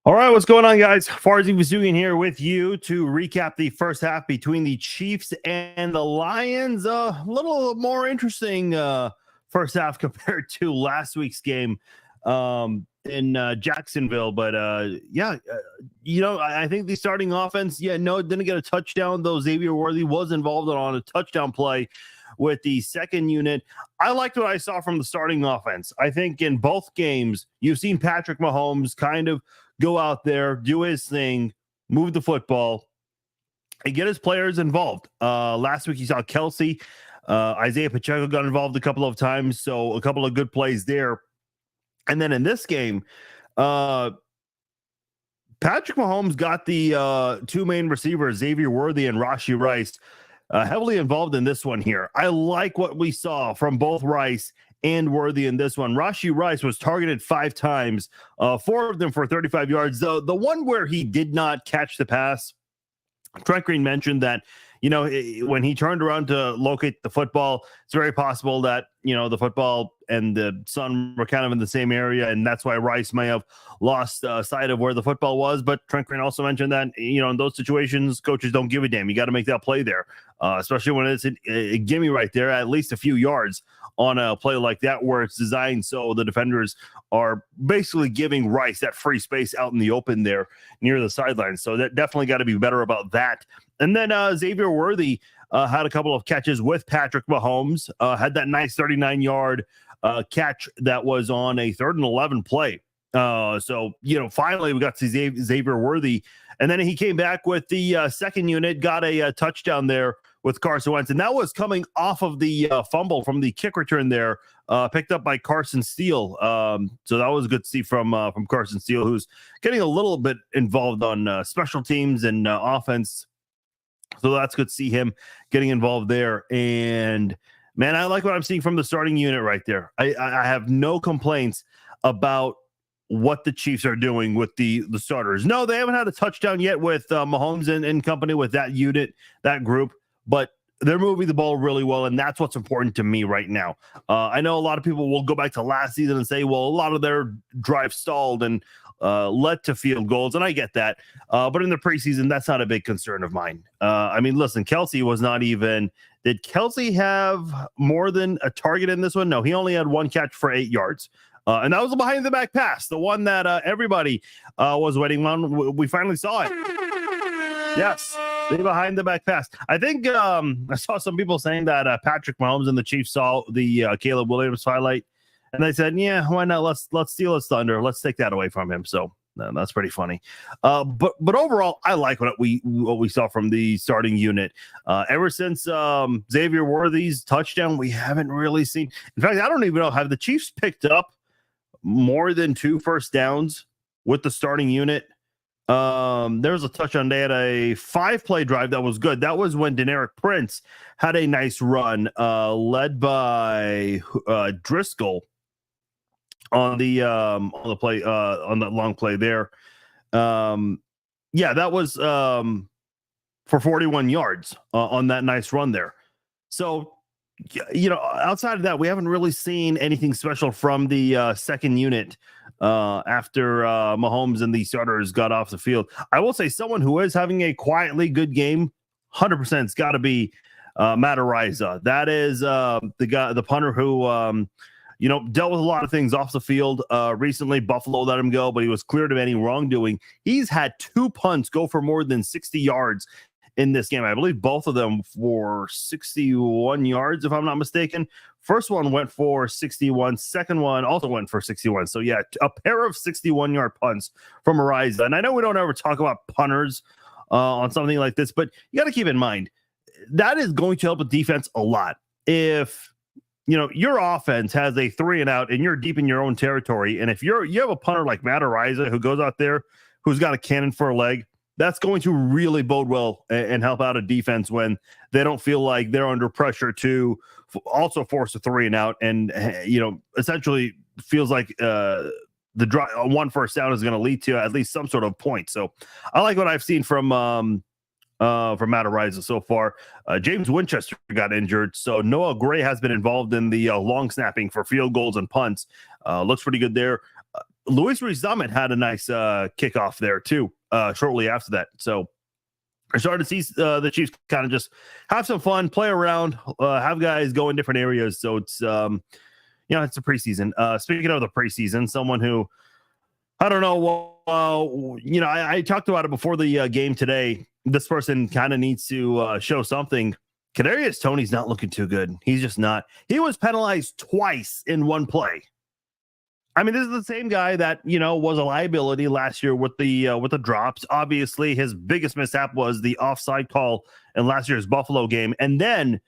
All right, what's going on, guys? Farzin Vasugian here with you to recap the first half between the Chiefs and the Lions. A little more interesting first half compared to last week's game in Jacksonville. But I think the starting offense, didn't get a touchdown, though Xavier Worthy was involved on a touchdown play with the second unit. I liked what I saw from the starting offense. I think in both games, you've seen Patrick Mahomes kind of go out there, do his thing, move the football, and get his players involved. Last week, you saw Kelsey. Isaiah Pacheco got involved a couple of times, so a couple of good plays there. And then in this game, Patrick Mahomes got the two main receivers, Xavier Worthy and Rashee Rice, heavily involved in this one here. I like what we saw from both Rice and Worthy in this one. Rashee Rice was targeted 5 times, 4 of them for 35 yards. The one where he did not catch the pass, Trent Green mentioned that, when he turned around to locate the football, it's very possible that, the football and the sun were kind of in the same area, and that's why Rice may have lost sight of where the football was. But Trent Green also mentioned that, in those situations, coaches don't give a damn. You got to make that play there, especially when it's a gimme right there, at least a few yards on a play like that where it's designed so the defenders are basically giving Rice that free space out in the open there near the sidelines. So that definitely got to be better about that. And then Xavier Worthy had a couple of catches with Patrick Mahomes, had that nice 39-yard catch that was on a 3rd and 11 play. Finally we got to Xavier Worthy. And then he came back with the second unit, got a touchdown there with Carson Wentz. And that was coming off of the fumble from the kick return there, picked up by Carson Steele. So that was good to see from Carson Steele, who's getting a little bit involved on special teams and offense. So that's good to see him getting involved there. And, man, I like what I'm seeing from the starting unit right there. I have no complaints about what the Chiefs are doing with the starters. No, they haven't had a touchdown yet with Mahomes and company with that unit, that group, but they're moving the ball really well, and that's what's important to me right now. I know a lot of people will go back to last season and say, well, a lot of their drives stalled and led to field goals, and I get that. But in the preseason, that's not a big concern of mine. Listen, Kelsey was not even – did Kelsey have more than a target in this one? No, he only had one catch for 8 yards. And that was a behind-the-back pass, the one that everybody was waiting on. We finally saw it. Yes, the behind-the-back pass. I think I saw some people saying that Patrick Mahomes and the Chiefs saw the Caleb Williams highlight, and they said, "Yeah, why not? Let's steal his thunder. Let's take that away from him." So that's pretty funny. But overall, I like what we saw from the starting unit. Ever since Xavier Worthy's touchdown, we haven't really seen. In fact, I don't even know, have the Chiefs picked up more than 2 first downs with the starting unit? There was a touchdown. They had a 5-play drive that was good. That was when Deneric Prince had a nice run, led by Driscoll on the play, on that long play there. That was for 41 yards on that nice run there. So, outside of that, we haven't really seen anything special from the second unit after Mahomes and the starters got off the field. I will say someone who is having a quietly good game, 100%, it's got to be Matt Araiza. That is the punter who dealt with a lot of things off the field recently. Buffalo let him go, but he was cleared of any wrongdoing. He's had 2 punts go for more than 60 yards in this game. I believe both of them for 61 yards, if I'm not mistaken. First one went for 61. Second one also went for 61. So, yeah, a pair of 61-yard punts from Araiza. And I know we don't ever talk about punters on something like this, but you got to keep in mind, that is going to help a defense a lot. If, your offense has a 3-and-out and you're deep in your own territory, and if you have a punter like Matt Araiza who goes out there, who's got a cannon for a leg, that's going to really bode well and help out a defense when they don't feel like they're under pressure to also force a 3-and-out, and essentially feels like the drive on 1 first down is going to lead to at least some sort of point. So I like what I've seen from Matt Araiza so far. James Winchester got injured, so Noah Gray has been involved in the long snapping for field goals and punts. Looks pretty good there. Luis Rizamet had a nice kickoff there too, shortly after that. So I started to see the Chiefs kind of just have some fun, play around, have guys go in different areas. So it's it's a preseason. Speaking of the preseason, someone who I don't know. I talked about it before the game today. This person kind of needs to show something. Kadarius Toney's not looking too good. He's just not. He was penalized twice in one play. I mean, this is the same guy that was a liability last year with the drops. Obviously, his biggest mishap was the offside call in last year's Buffalo game, and then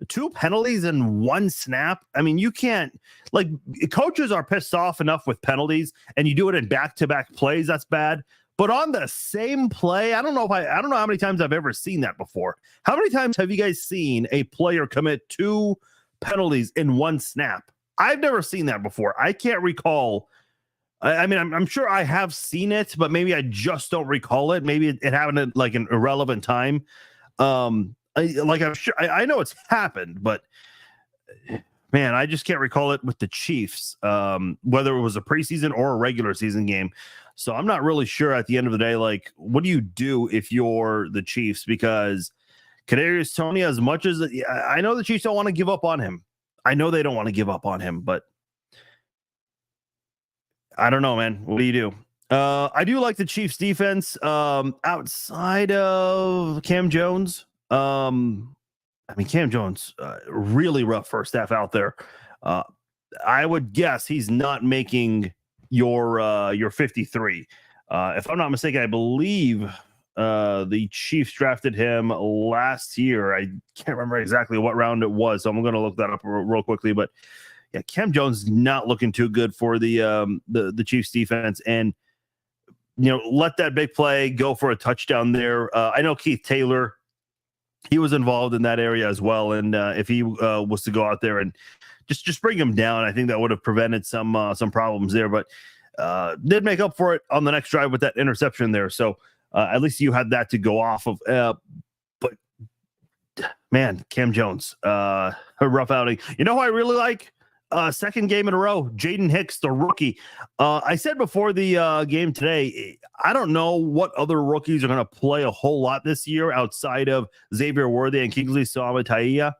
2 penalties in 1 snap. I mean, you can't, like, coaches are pissed off enough with penalties, and you do it in back-to-back plays. That's bad. But on the same play, I don't know how many times I've ever seen that before. How many times have you guys seen a player commit 2 penalties in 1 snap? I've never seen that before. I can't recall. I mean, I'm sure I have seen it, but maybe I just don't recall it. Maybe it happened at like an irrelevant time. I'm sure I know it's happened, but man, I just can't recall it with the Chiefs, whether it was a preseason or a regular season game. So I'm not really sure at the end of the day, like, what do you do if you're the Chiefs? Because Kadarius Toney, as much as I know the Chiefs don't want to give up on him. I know they don't want to give up on him, but I don't know, man. What do you do? I do like the Chiefs defense outside of Cam Jones. I mean, Cam Jones, really rough first half out there. I would guess he's not making your 53. If I'm not mistaken, I believe the Chiefs drafted him last year. I can't remember exactly what round it was, so I'm going to look that up real quickly. But yeah, Cam Jones is not looking too good for the Chiefs defense, and let that big play go for a touchdown there. I know Keith Taylor, he was involved in that area as well, and if he was to go out there and just bring him down, I think that would have prevented some problems there. But did make up for it on the next drive with that interception there. So at least you had that to go off of. But man, Cam Jones, a rough outing. You know who I really like? Second game in a row, Jaden Hicks, the rookie. I said before the game today, I don't know what other rookies are going to play a whole lot this year outside of Xavier Worthy and Kingsley Suamataia.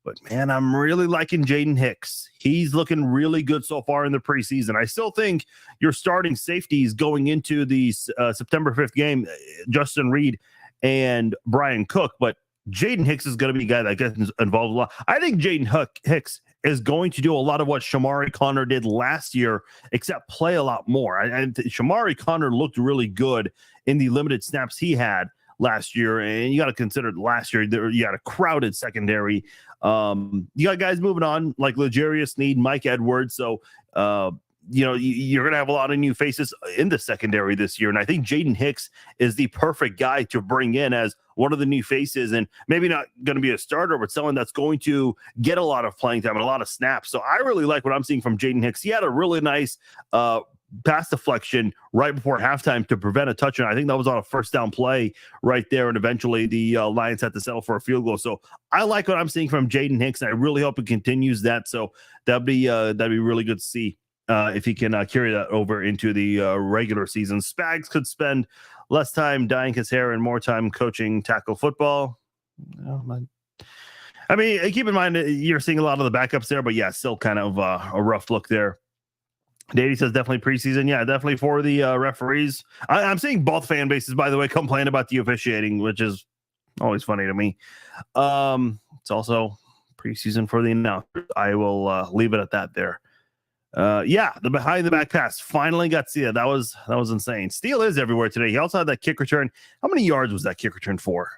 But man, I'm really liking Jaden Hicks. He's looking really good so far in the preseason. I still think your starting safeties going into the September 5th game, Justin Reed and Brian Cook. But Jaden Hicks is going to be a guy that gets involved a lot. I think Jaden Hicks is going to do a lot of what Shamari Connor did last year, except play a lot more. And Shamari Connor looked really good in the limited snaps he had last year, and you got to consider last year you had a crowded secondary. You got guys moving on like L'Jarius Sneed, Mike Edwards. So you're gonna have a lot of new faces in the secondary this year, and I think Jaden Hicks is the perfect guy to bring in as one of the new faces, and maybe not going to be a starter, but someone that's going to get a lot of playing time and a lot of snaps. So I really like what I'm seeing from Jaden Hicks. He had a really nice pass deflection right before halftime to prevent a touchdown. I think that was on a first down play right there, and eventually the Lions had to settle for a field goal. So I like what I'm seeing from Jaden Hicks, and I really hope it continues that. So that'd be really good to see if he can carry that over into the regular season. Spags could spend less time dyeing his hair and more time coaching tackle football. I mean, keep in mind you're seeing a lot of the backups there, but yeah, still kind of a rough look there. Daddy says definitely preseason. Yeah, definitely for the referees. I'm seeing both fan bases, by the way, complain about the officiating, which is always funny to me. It's also preseason for the announcers. I will leave it at that there. The behind the back pass finally got Steele. That was insane. Steele is everywhere today. He also had that kick return. How many yards was that kick return for?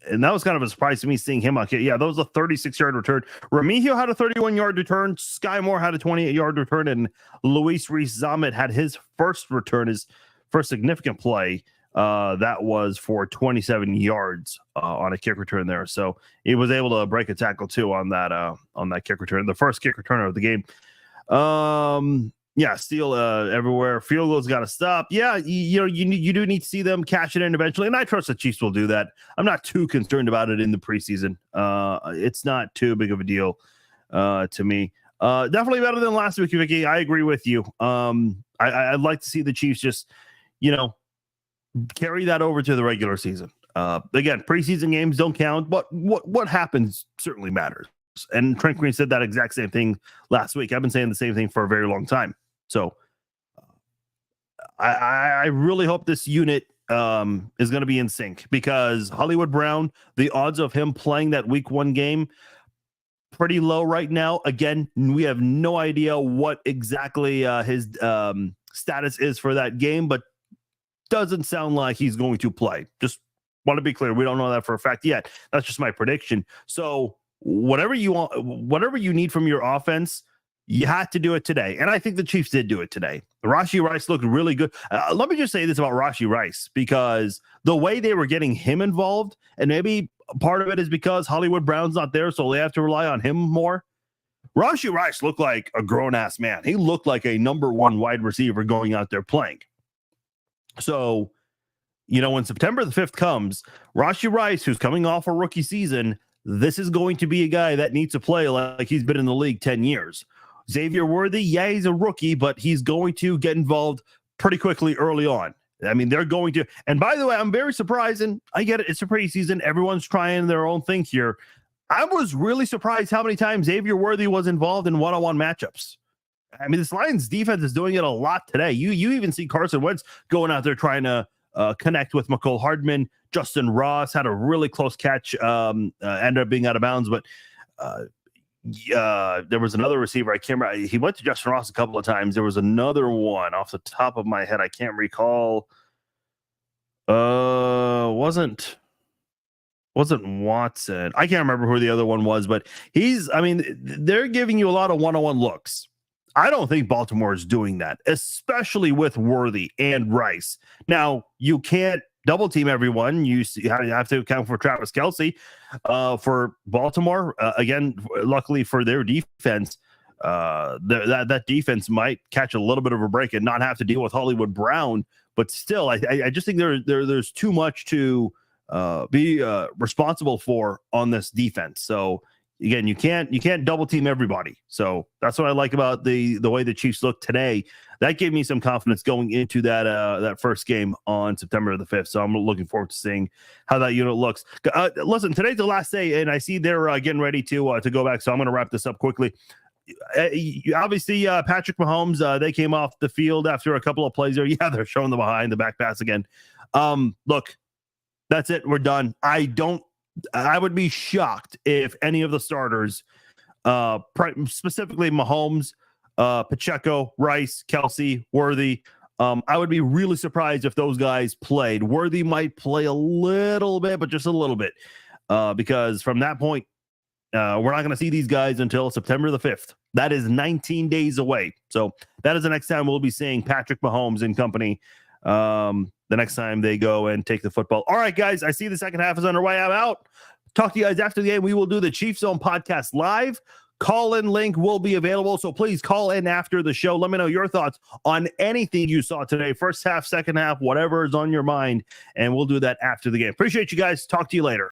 And that was kind of a surprise to me seeing him on kick. Yeah, that was a 36-yard return. Remigio had a 31-yard return. Sky Moore had a 28-yard return, and Luis Rizamet had his first return, his first significant play. That was for 27 yards on a kick return there. So he was able to break a tackle too on that kick return, the first kick returner of the game. Steele everywhere. Field goals got to stop. Yeah, you do need to see them catch it in eventually, and I trust the Chiefs will do that. I'm not too concerned about it in the preseason. It's not too big of a deal to me. Definitely better than last week, Vicky. I agree with you. I'd like to see the Chiefs just, carry that over to the regular season. Again, preseason games don't count, but what happens certainly matters. And Trent Green said that exact same thing last week. I've been saying the same thing for a very long time. So I really hope this unit is going to be in sync, because Hollywood Brown, the odds of him playing that week 1 game, pretty low right now. Again, we have no idea what exactly his status is for that game, but doesn't sound like he's going to play. Just want to be clear. We don't know that for a fact yet. That's just my prediction. So whatever you want, whatever you need from your offense, you had to do it today. And I think the Chiefs did do it today. Rashee Rice looked really good. Let me just say this about Rashee Rice, because the way they were getting him involved, and maybe part of it is because Hollywood Brown's not there, so they have to rely on him more. Rashee Rice looked like a grown-ass man. He looked like a number 1 wide receiver going out there playing. So, when September the 5th comes, Rashee Rice, who's coming off a rookie season, this is going to be a guy that needs to play like he's been in the league 10 years. Xavier Worthy, yeah, he's a rookie, but he's going to get involved pretty quickly early on. I mean, they're going to. And by the way, I'm very surprised, and I get it. It's a preseason. Everyone's trying their own thing here. I was really surprised how many times Xavier Worthy was involved in one-on-one matchups. I mean, this Lions defense is doing it a lot today. You even see Carson Wentz going out there trying to connect with McCole Hardman. Justin Ross had a really close catch, ended up being out of bounds, but there was another receiver. I can't remember. He went to Justin Ross a couple of times. There was another one off the top of my head. I can't recall. Wasn't Watson. I can't remember who the other one was, but they're giving you a lot of one-on-one looks. I don't think Baltimore is doing that, especially with Worthy and Rice. Now, you can't double team everyone. You have to account for Travis Kelce. For Baltimore, again, luckily for their defense, that defense might catch a little bit of a break and not have to deal with Hollywood Brown. But still, I just think there's too much to be responsible for on this defense. So again, you can't double team everybody. So that's what I like about the way the Chiefs look today. That gave me some confidence going into that first game on September the 5th. So I'm looking forward to seeing how that unit looks. Listen, today's the last day, and I see they're getting ready to go back. So I'm going to wrap this up quickly. Obviously, Patrick Mahomes, they came off the field after a couple of plays there. Yeah, they're showing the behind the back pass again. Look, that's it. We're done. I would be shocked if any of the starters, specifically Mahomes, Pacheco, Rice, Kelce, Worthy, I would be really surprised if those guys played. Worthy might play a little bit, but just a little bit, because from that point, we're not going to see these guys until September the 5th. That is 19 days away. So that is the next time we'll be seeing Patrick Mahomes and company. The next time they go and take the football. All right, guys, I see the second half is underway. I'm out. Talk to you guys after the game. We will do the Chiefs Zone podcast live. Call-in link will be available, so please call in after the show. Let me know your thoughts on anything you saw today, first half, second half, whatever is on your mind, and we'll do that after the game. Appreciate you guys. Talk to you later.